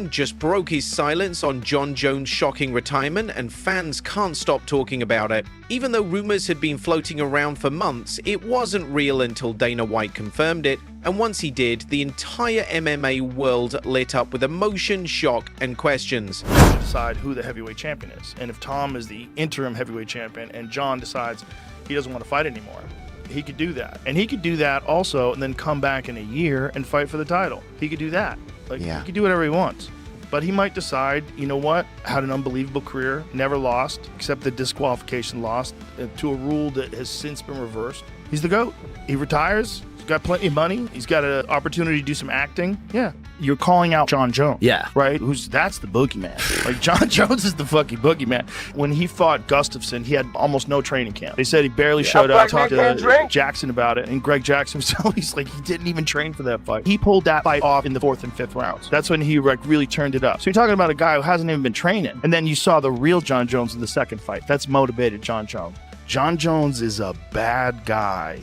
Rogan just broke his silence on Jon Jones' shocking retirement, and fans can't stop talking about it. Even though rumors had been floating around for months, it wasn't real until Dana White confirmed it, and once he did, the entire MMA world lit up with emotion, shock, and questions. Decide who the heavyweight champion is, and if Tom is the interim heavyweight champion and Jon decides he doesn't want to fight anymore, he could do that. And he could do that also and then come back in a year and fight for the title. He could do that. He could do whatever he wants. But he might decide, you know what, had an unbelievable career, never lost, except the disqualification lost to a rule that has since been reversed. He's the GOAT. He retires. He's got plenty of money. He's got an opportunity to do some acting. Yeah. You're calling out Jon Jones. Yeah. Right? That's the boogeyman. Like, Jon Jones is the fucking boogeyman. When he fought Gustafsson, he had almost no training camp. They said he barely showed up. Talked to Jackson about it, and Greg Jackson was he's like, he didn't even train for that fight. He pulled that fight off in the 4th and 5th rounds. That's when he really turned it up. So you're talking about a guy who hasn't even been training. And then you saw the real Jon Jones in the second fight. That's motivated Jon Jones. Jon Jones is a bad guy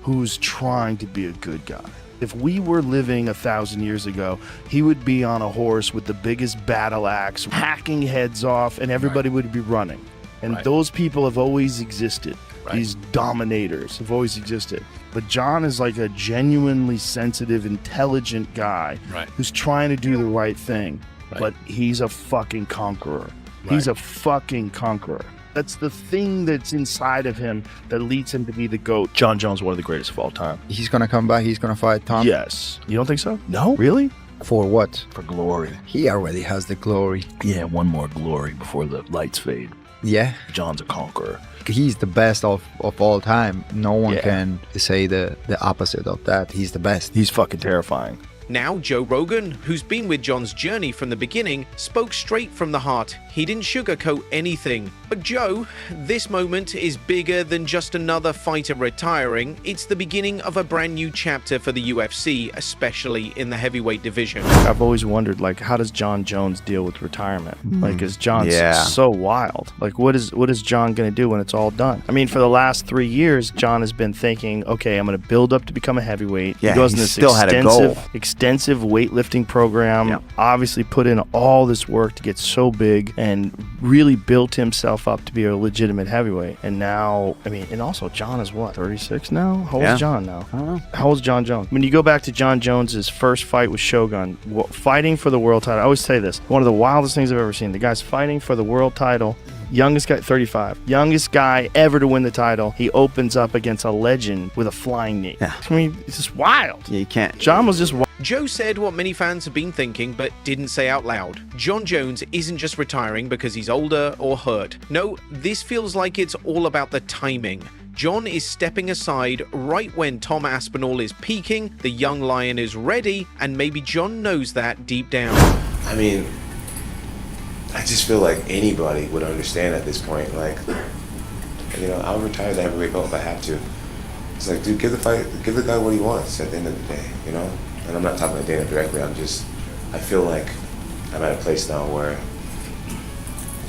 who's trying to be a good guy. If we were living 1,000 years ago, he would be on a horse with the biggest battle axe, hacking heads off, and everybody would be running. And those people have always existed. These dominators have always existed. But Jon is like a genuinely sensitive, intelligent guy who's trying to do the right thing. But he's a fucking conqueror. He's a fucking conqueror. That's the thing that's inside of him that leads him to be the GOAT. Jon Jones, one of the greatest of all time. He's gonna come back, he's gonna fight Tom? Yes. You don't think so? No? Really? For what? For glory. He already has the glory. Yeah, one more glory before the lights fade. Yeah. Jon's a conqueror. He's the best of all time. No one can say the opposite of that. He's the best. He's fucking terrifying. Now, Joe Rogan, who's been with Jon's journey from the beginning, spoke straight from the heart. He didn't sugarcoat anything. But Joe, this moment is bigger than just another fighter retiring. It's the beginning of a brand new chapter for the UFC, especially in the heavyweight division. I've always wondered, how does Jon Jones deal with retirement? Is Jon so wild? What is Jon going to do when it's all done? I mean, for the last 3 years, Jon has been thinking, okay, I'm going to build up to become a heavyweight. Yeah, he goes in this still had a goal. Extensive weightlifting program, obviously put in all this work to get so big and really built himself up to be a legitimate heavyweight. And now, and also Jon is what, 36 now? How old is Jon now? I don't know. How old is Jon Jones? When you go back to Jon Jones's first fight with Shogun, fighting for the world title, I always say this, one of the wildest things I've ever seen. The guy's fighting for the world title. Youngest guy, 35. Youngest guy ever to win the title. He opens up against a legend with a flying knee. Yeah. It's just wild. Yeah, you can't. Jon was just wild. Joe said what many fans have been thinking but didn't say out loud. Jon Jones isn't just retiring because he's older or hurt. No, this feels like it's all about the timing. Jon is stepping aside right when Tom Aspinall is peaking, the young lion is ready, and maybe Jon knows that deep down. I mean, I just feel like anybody would understand at this point. I'll retire the heavyweight belt if I have to. It's like, dude, give the guy what he wants at the end of the day, And I'm not talking to Dana directly. I feel like I'm at a place now where,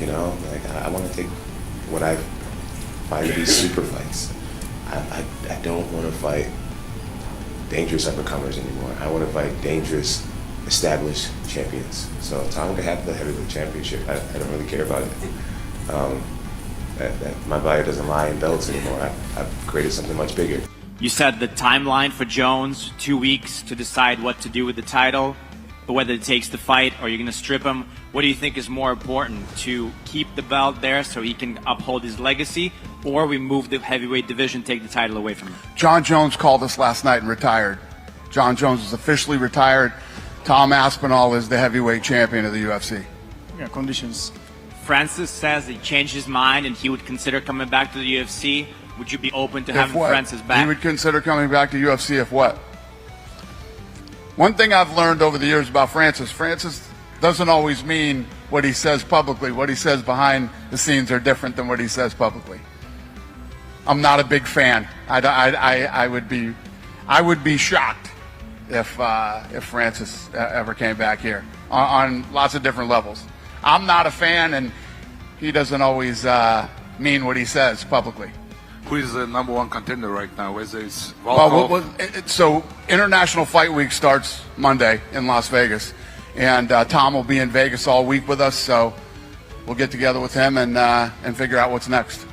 I want to take what I find to be super fights. I don't want to fight dangerous up-and-comers anymore. I want to fight dangerous, established champions. So Tom could have the heavyweight championship. I don't really care about it. My body doesn't lie in belts anymore. I've created something much bigger. You said the timeline for Jones, 2 weeks to decide what to do with the title, but whether it takes the fight or you're going to strip him. What do you think is more important, to keep the belt there so he can uphold his legacy, or we move the heavyweight division, take the title away from him? Jon Jones called us last night and retired. Jon Jones is officially retired. Tom Aspinall is the heavyweight champion of the UFC. Yeah, conditions. Francis says he changed his mind and he would consider coming back to the UFC. Would you be open to having Francis back? He would consider coming back to UFC if what? One thing I've learned over the years about Francis doesn't always mean what he says publicly. What he says behind the scenes are different than what he says publicly. I'm not a big fan. I would be shocked if Francis ever came back here on lots of different levels. I'm not a fan, and he doesn't always mean what he says publicly. Who is the number one contender right now? So International Fight Week starts Monday in Las Vegas, And Tom will be in Vegas all week with us, so we'll get together with him and figure out what's next.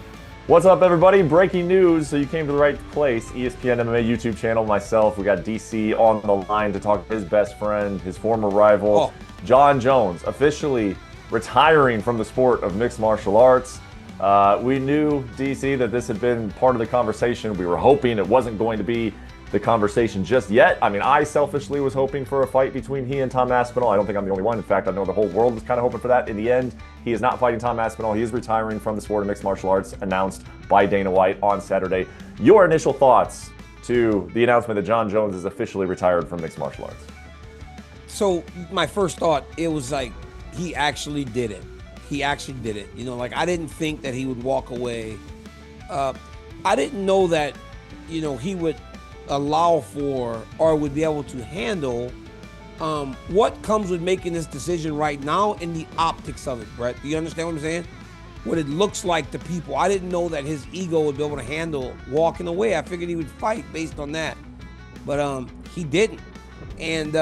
What's up, everybody? Breaking news. So you came to the right place. ESPN MMA YouTube channel, myself. We got DC on the line to talk to his best friend, his former rival, Jon Jones, officially retiring from the sport of mixed martial arts. We knew, DC, that this had been part of the conversation. We were hoping it wasn't going to be the conversation just yet. I mean, I selfishly was hoping for a fight between he and Tom Aspinall. I don't think I'm the only one. In fact, I know the whole world was kind of hoping for that. In the end, he is not fighting Tom Aspinall. He is retiring from the sport of mixed martial arts, announced by Dana White on Saturday. Your initial thoughts to the announcement that Jon Jones is officially retired from mixed martial arts? So my first thought, it was like, he actually did it. He actually did it. You know, like, I didn't think that he would walk away. I didn't know that, you know, he would allow for or would be able to handle what comes with making this decision right now and the optics of it, Brett. Do you understand what I'm saying? What it looks like to people. I didn't know that his ego would be able to handle walking away. I figured he would fight based on that, but he didn't, and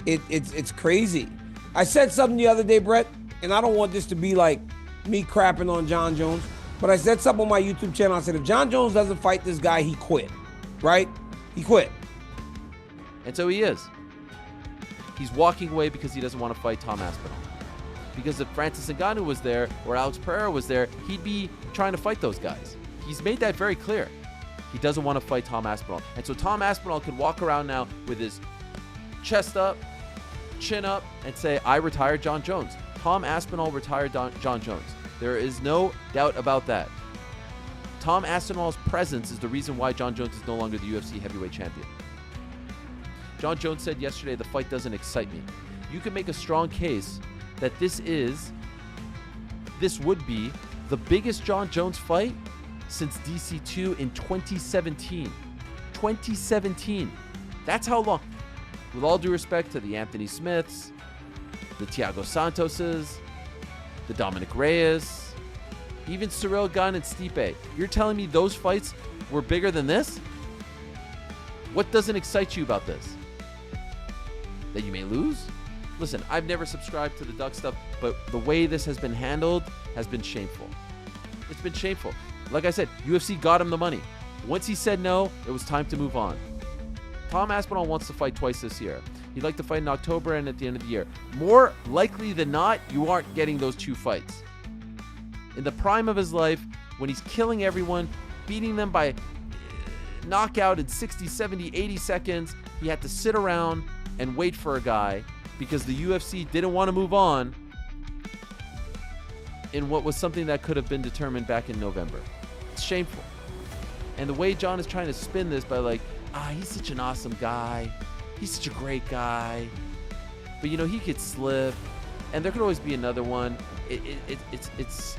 it's crazy. I said something the other day, Brett, and I don't want this to be like me crapping on Jon Jones, but I said something on my YouTube channel. I said, if Jon Jones doesn't fight this guy, he quit. Right? He quit. And so he is. He's walking away because he doesn't want to fight Tom Aspinall. Because if Francis Ngannou was there or Alex Pereira was there, he'd be trying to fight those guys. He's made that very clear. He doesn't want to fight Tom Aspinall. And so Tom Aspinall could walk around now with his chest up, chin up, and say, I retired Jon Jones. Tom Aspinall retired Jon Jones. There is no doubt about that. Tom Aspinall's presence is the reason why Jon Jones is no longer the UFC heavyweight champion. Jon Jones said yesterday, the fight doesn't excite me. You can make a strong case that this would be the biggest Jon Jones fight since DC2 in 2017. 2017. That's how long. With all due respect to the Anthony Smiths, the Thiago Santoses, the Dominic Reyes, even Cyril Gane and Stipe. You're telling me those fights were bigger than this? What doesn't excite you about this? That you may lose? Listen, I've never subscribed to the duck stuff, but the way this has been handled has been shameful. It's been shameful. Like I said, UFC got him the money. Once he said no, it was time to move on. Tom Aspinall wants to fight twice this year. He'd like to fight in October and at the end of the year. More likely than not, you aren't getting those two fights. In the prime of his life, when he's killing everyone, beating them by knockout in 60, 70, 80 seconds, he had to sit around and wait for a guy because the UFC didn't want to move on in what was something that could have been determined back in November. It's shameful. And the way Jon is trying to spin this by like, he's such an awesome guy. He's such a great guy. But, you know, he could slip. And there could always be another one. It's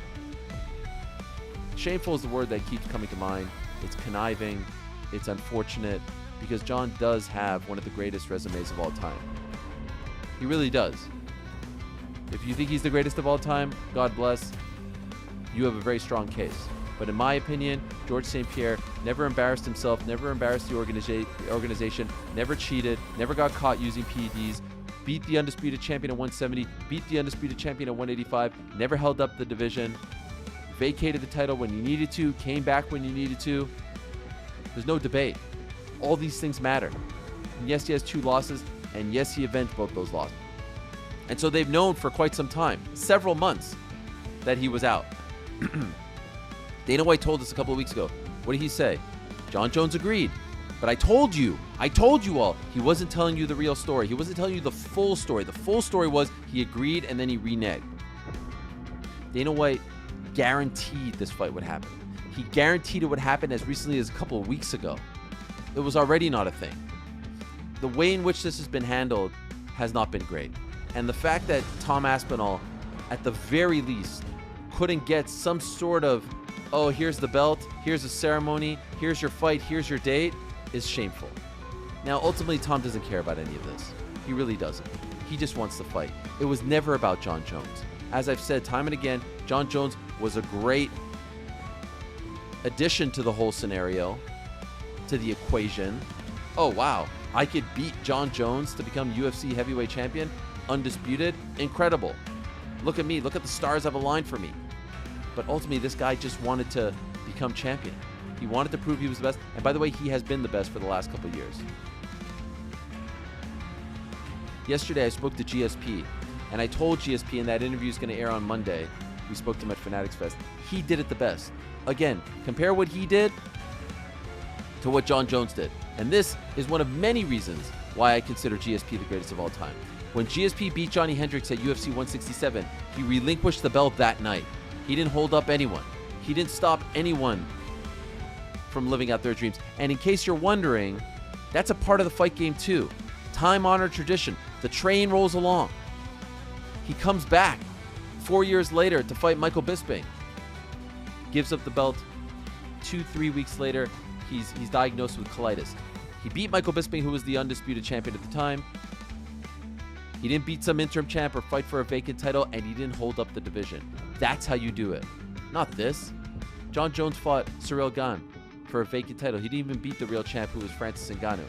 shameful is the word that keeps coming to mind. It's conniving. It's unfortunate because Jon does have one of the greatest resumes of all time. He really does. If you think he's the greatest of all time, God bless. You have a very strong case. But in my opinion, George St. Pierre never embarrassed himself, never embarrassed the organization, never cheated, never got caught using PEDs, beat the undisputed champion at 170, beat the undisputed champion at 185, never held up the division, vacated the title when you needed to, came back when you needed to. There's no debate. All these things matter. And yes, he has 2 losses, and yes, he avenged both those losses. And so they've known for quite some time, several months, that he was out. Dana White told us a couple of weeks ago. What did he say? Jon Jones agreed. But I told you all, he wasn't telling you the real story. He wasn't telling you the full story. The full story was he agreed and then he reneged. Dana White guaranteed this fight would happen. He guaranteed it would happen as recently as a couple of weeks ago. It was already not a thing. The way in which this has been handled has not been great. And the fact that Tom Aspinall, at the very least, couldn't get some sort of, oh, here's the belt, here's a ceremony, here's your fight, here's your date, is shameful. Now, ultimately, Tom doesn't care about any of this. He really doesn't. He just wants to fight. It was never about Jon Jones. As I've said time and again, Jon Jones was a great addition to the whole scenario, to the equation. Oh, wow, I could beat Jon Jones to become UFC heavyweight champion. undisputed, incredible. Look at me. Look at the stars have aligned for me. But ultimately, this guy just wanted to become champion. He wanted to prove he was the best. And by the way, he has been the best for the last couple of years. Yesterday, I spoke to GSP, and I told GSP, and that interview is going to air on Monday. We spoke to him at Fanatics Fest. He did it the best. Again, compare what he did to what Jon Jones did. And this is one of many reasons why I consider GSP the greatest of all time. When GSP beat Johnny Hendricks at UFC 167, he relinquished the belt that night. He didn't hold up anyone. He didn't stop anyone from living out their dreams. And in case you're wondering, that's a part of the fight game too. Time-honored tradition. The train rolls along. He comes back 4 years later to fight Michael Bisping. Gives up the belt. 2-3 weeks later, he's diagnosed with colitis. He beat Michael Bisping, who was the undisputed champion at the time. He didn't beat some interim champ or fight for a vacant title, and he didn't hold up the division. That's how you do it. Not this. Jon Jones fought Ciryl Gane for a vacant title. He didn't even beat the real champ, who was Francis Ngannou.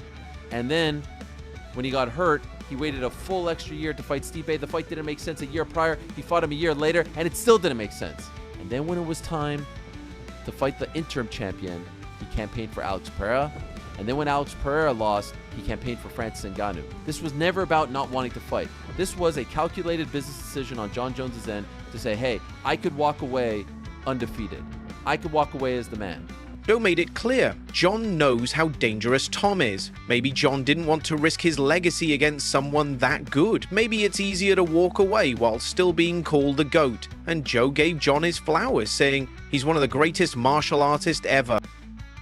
And then, when he got hurt, he waited a full extra year to fight Stipe. The fight didn't make sense a year prior. He fought him a year later, and it still didn't make sense. And then when it was time to fight the interim champion, he campaigned for Alex Pereira. And then when Alex Pereira lost, he campaigned for Francis Ngannou. This was never about not wanting to fight. This was a calculated business decision on Jon Jones' end to say, hey, I could walk away undefeated. I could walk away as the man. Joe made it clear, Jon knows how dangerous Tom is. Maybe Jon didn't want to risk his legacy against someone that good. Maybe it's easier to walk away while still being called the GOAT. And Joe gave Jon his flowers, saying he's one of the greatest martial artists ever.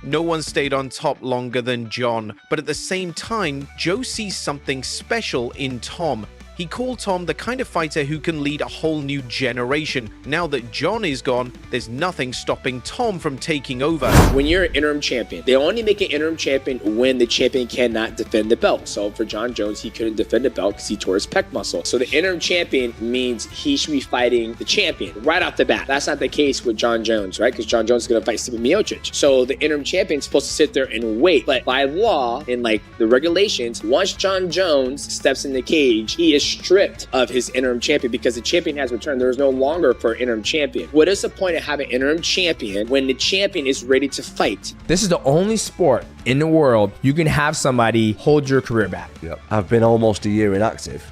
No one stayed on top longer than Jon, but at the same time, Joe sees something special in Tom. He called Tom the kind of fighter who can lead a whole new generation. Now that Jon is gone, there's nothing stopping Tom from taking over. When you're an interim champion, they only make an interim champion when the champion cannot defend the belt. So for Jon Jones, he couldn't defend the belt because he tore his pec muscle. So the interim champion means he should be fighting the champion right off the bat. That's not the case with Jon Jones, right? Because Jon Jones is going to fight Stipe Miocic. So the interim champion is supposed to sit there and wait. But by law, in like the regulations, once Jon Jones steps in the cage, he is stripped of his interim champion because the champion has returned. There is no longer for interim champion. What is the point of having an interim champion when the champion is ready to fight? This is the only sport in the world you can have somebody hold your career back. Yep. I've been almost a year inactive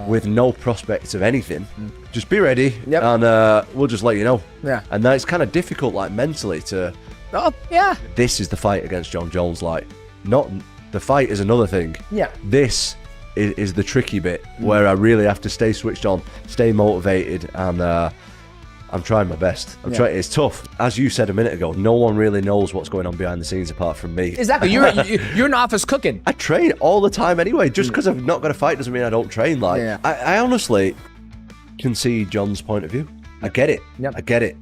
with no prospects of anything. Just be ready, and we'll just let you know. Yeah. And then it's kind of difficult, like mentally, to. Oh yeah. This is the fight against Jon Jones. Like, not the fight is another thing. Yeah. This is the tricky bit where I really have to stay switched on, stay motivated, and I'm trying my best. I'm trying. It's tough. As you said a minute ago, no one really knows what's going on behind the scenes apart from me. Exactly. You're in the office cooking. I train all the time anyway. Just because I've not got a fight doesn't mean I don't train. Like, I honestly can see Jon's point of view. I get it. Yep. I get it.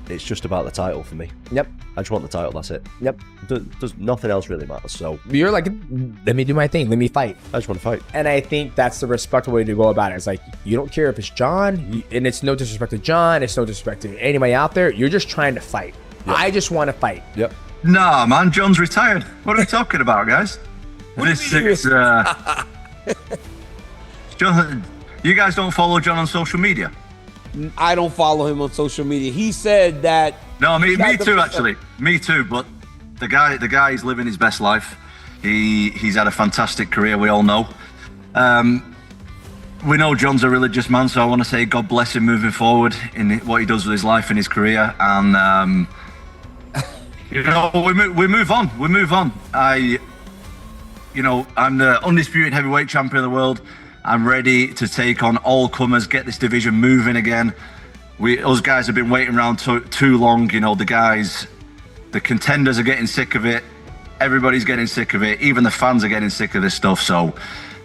It's just about the title for me. Yep. I just want the title, that's it. Yep. Does nothing else really matter, so. You're like, let me do my thing, let me fight. I just want to fight. And I think that's the respectful way to go about it. It's like, you don't care if it's Jon, and it's no disrespect to Jon, it's no disrespect to anybody out there, you're just trying to fight. Yep. I just want to fight. Yep. Nah, man, Jon's retired. What are we talking about, guys? Jon, you guys don't follow Jon on social media? I don't follow him on social media. He said that. No, me too, actually. Me too. But the guy is living his best life. He's had a fantastic career. We all know. We know Jon's a religious man, so I want to say God bless him moving forward in what he does with his life and his career. And you know, we move on. We move on. I'm the undisputed heavyweight champion of the world. I'm ready to take on all comers, get this division moving again. Us guys have been waiting around too long. You know, the contenders are getting sick of it. Everybody's getting sick of it. Even the fans are getting sick of this stuff. So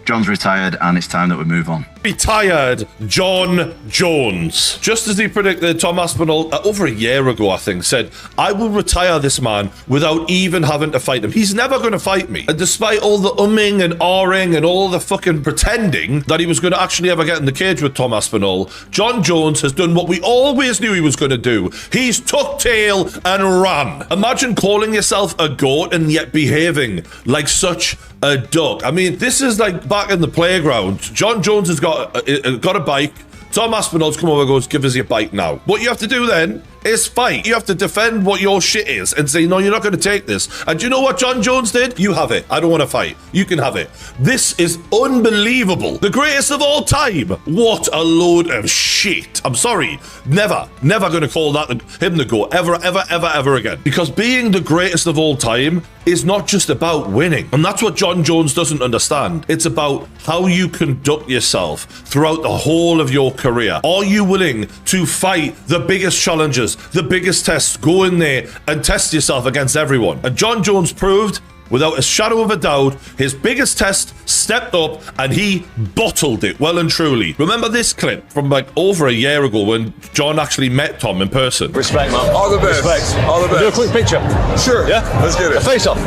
Jon's retired and it's time that we move on. Retired Jon Jones. Just as he predicted, Tom Aspinall, over a year ago, I think, said, I will retire this man without even having to fight him. He's never going to fight me. And despite all the umming and ahhing and all the fucking pretending that he was going to actually ever get in the cage with Tom Aspinall, Jon Jones has done what we always knew he was going to do. He's tucked tail and ran. Imagine calling yourself a goat and yet behaving like such a duck. I mean, this is like back in the playground. Jon Jones has got a bike. Tom Aspinall's come over and goes, give us your bike now. What you have to do then is fight. You have to defend what your shit is and say, no, you're not going to take this. And do you know what Jon Jones did? You have it. I don't want to fight. You can have it. This is unbelievable. The greatest of all time. What a load of shit. I'm sorry. Never going to call that him the GOAT ever again. Because being the greatest of all time is not just about winning. And that's what Jon Jones doesn't understand. It's about how you conduct yourself throughout the whole of your career. Are you willing to fight the biggest challenges, the biggest tests, go in there and test yourself against everyone? And Jon Jones proved, without a shadow of a doubt, his biggest test, stepped up and he bottled it well and truly. Remember this clip from like over a year ago when Jon actually met Tom in person? Respect, man. All the best. Respect. All the best. Do a quick picture. Sure. Yeah? Let's get it. A face off.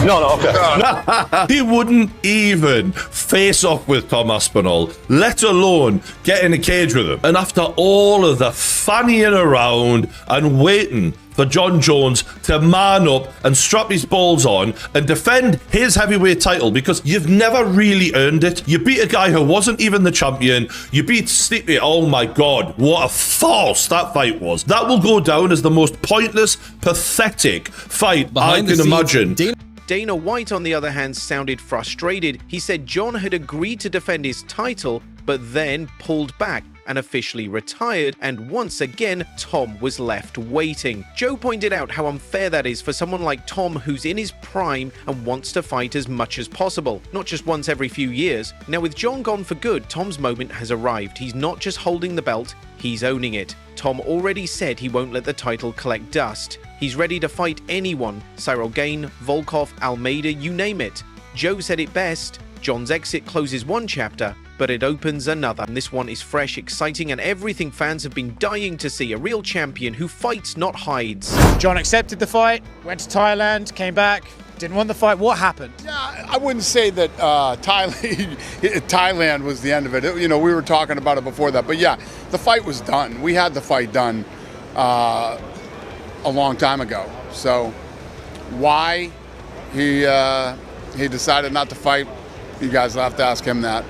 No, okay. He wouldn't even face off with Tom Aspinall, let alone get in a cage with him. And after all of the fannying around and waiting for Jon Jones to man up and strap his balls on and defend his heavyweight title, because you've never really earned it. You beat a guy who wasn't even the champion. You beat Stipe. Oh my God, what a farce that fight was. That will go down as the most pointless, pathetic fight I can imagine. Dana White, on the other hand, sounded frustrated. He said Jon had agreed to defend his title, but then pulled back and officially retired, and once again, Tom was left waiting. Joe pointed out how unfair that is for someone like Tom, who's in his prime and wants to fight as much as possible, not just once every few years. Now with Jon gone for good, Tom's moment has arrived. He's not just holding the belt, he's owning it. Tom already said he won't let the title collect dust. He's ready to fight anyone, Cyril Gane, Volkov, Almeida, you name it. Joe said it best, Jon's exit closes one chapter, but it opens another. And this one is fresh, exciting, and everything fans have been dying to see. A real champion who fights, not hides. Jon accepted the fight, went to Thailand, came back, didn't want the fight. What happened? Yeah, I wouldn't say that Thailand was the end of it. You know, we were talking about it before that. But yeah, the fight was done. We had the fight done a long time ago. So why he decided not to fight, you guys will have to ask him that.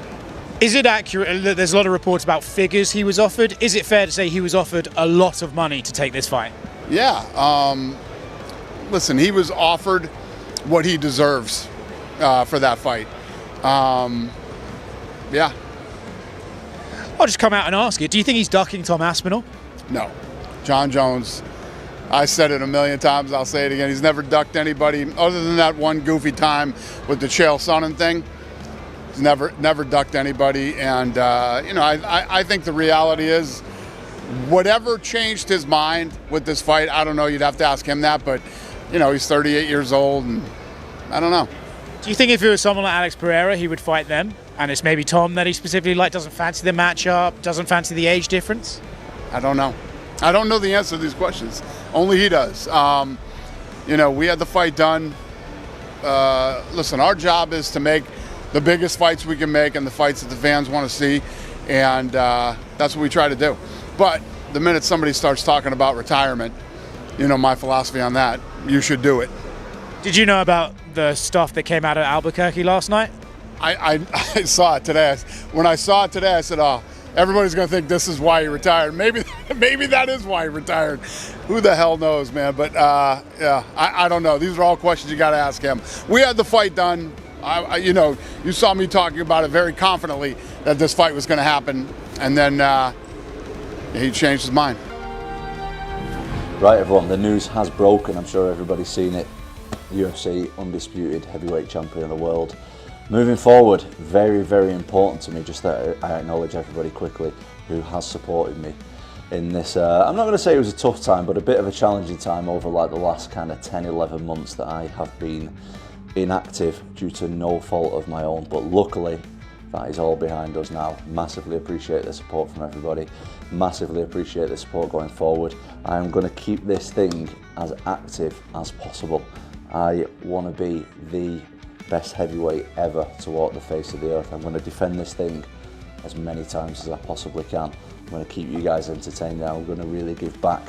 Is it accurate? There's a lot of reports about figures he was offered. Is it fair to say he was offered a lot of money to take this fight? Yeah. Listen, he was offered what he deserves for that fight. Yeah. I'll just come out and ask you. Do you think he's ducking Tom Aspinall? No. Jon Jones, I said it a million times, I'll say it again. He's never ducked anybody other than that one goofy time with the Chael Sonnen thing. He's never ducked anybody. And, you know, I think the reality is whatever changed his mind with this fight, I don't know, you'd have to ask him that. But, you know, he's 38 years old and I don't know. Do you think if it was someone like Alex Pereira, he would fight them? And it's maybe Tom that he specifically doesn't fancy the matchup, doesn't fancy the age difference? I don't know. I don't know the answer to these questions. Only he does. You know, we had the fight done. Listen, our job is to make the biggest fights we can make and the fights that the fans want to see. And that's what we try to do. But the minute somebody starts talking about retirement, you know my philosophy on that, you should do it. Did you know about the stuff that came out of Albuquerque last night? I saw it today. When I saw it today, I said, oh, everybody's going to think this is why he retired. Maybe that is why he retired. Who the hell knows, man? But, yeah, I don't know. These are all questions you got to ask him. We had the fight done. You know, you saw me talking about it very confidently that this fight was going to happen. And then he changed his mind. Right, everyone, the news has broken. I'm sure everybody's seen it. UFC undisputed heavyweight champion of the world. Moving forward, very, very important to me, just that I acknowledge everybody quickly who has supported me in this, I'm not going to say it was a tough time, but a bit of a challenging time over like the last kind of 10, 11 months that I have been inactive due to no fault of my own. But luckily, that is all behind us now. Massively appreciate the support from everybody. Massively appreciate the support going forward. I am going to keep this thing as active as possible. I want to be the best heavyweight ever to walk the face of the earth. I'm going to defend this thing as many times as I possibly can. I'm going to keep you guys entertained. I'm going to really give back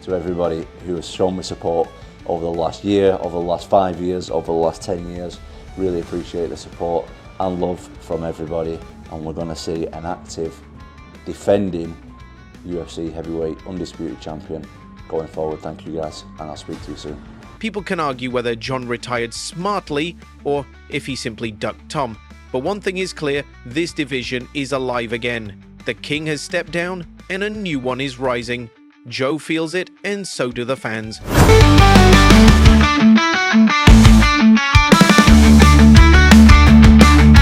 to everybody who has shown me support over the last year, over the last 5 years, over the last 10 years. Really appreciate the support and love from everybody, and we're going to see an active, defending UFC heavyweight undisputed champion going forward. Thank you guys, and I'll speak to you soon. People can argue whether Jon retired smartly or if he simply ducked Tom, but one thing is clear, this division is alive again. The king has stepped down and a new one is rising. Joe feels it and so do the fans.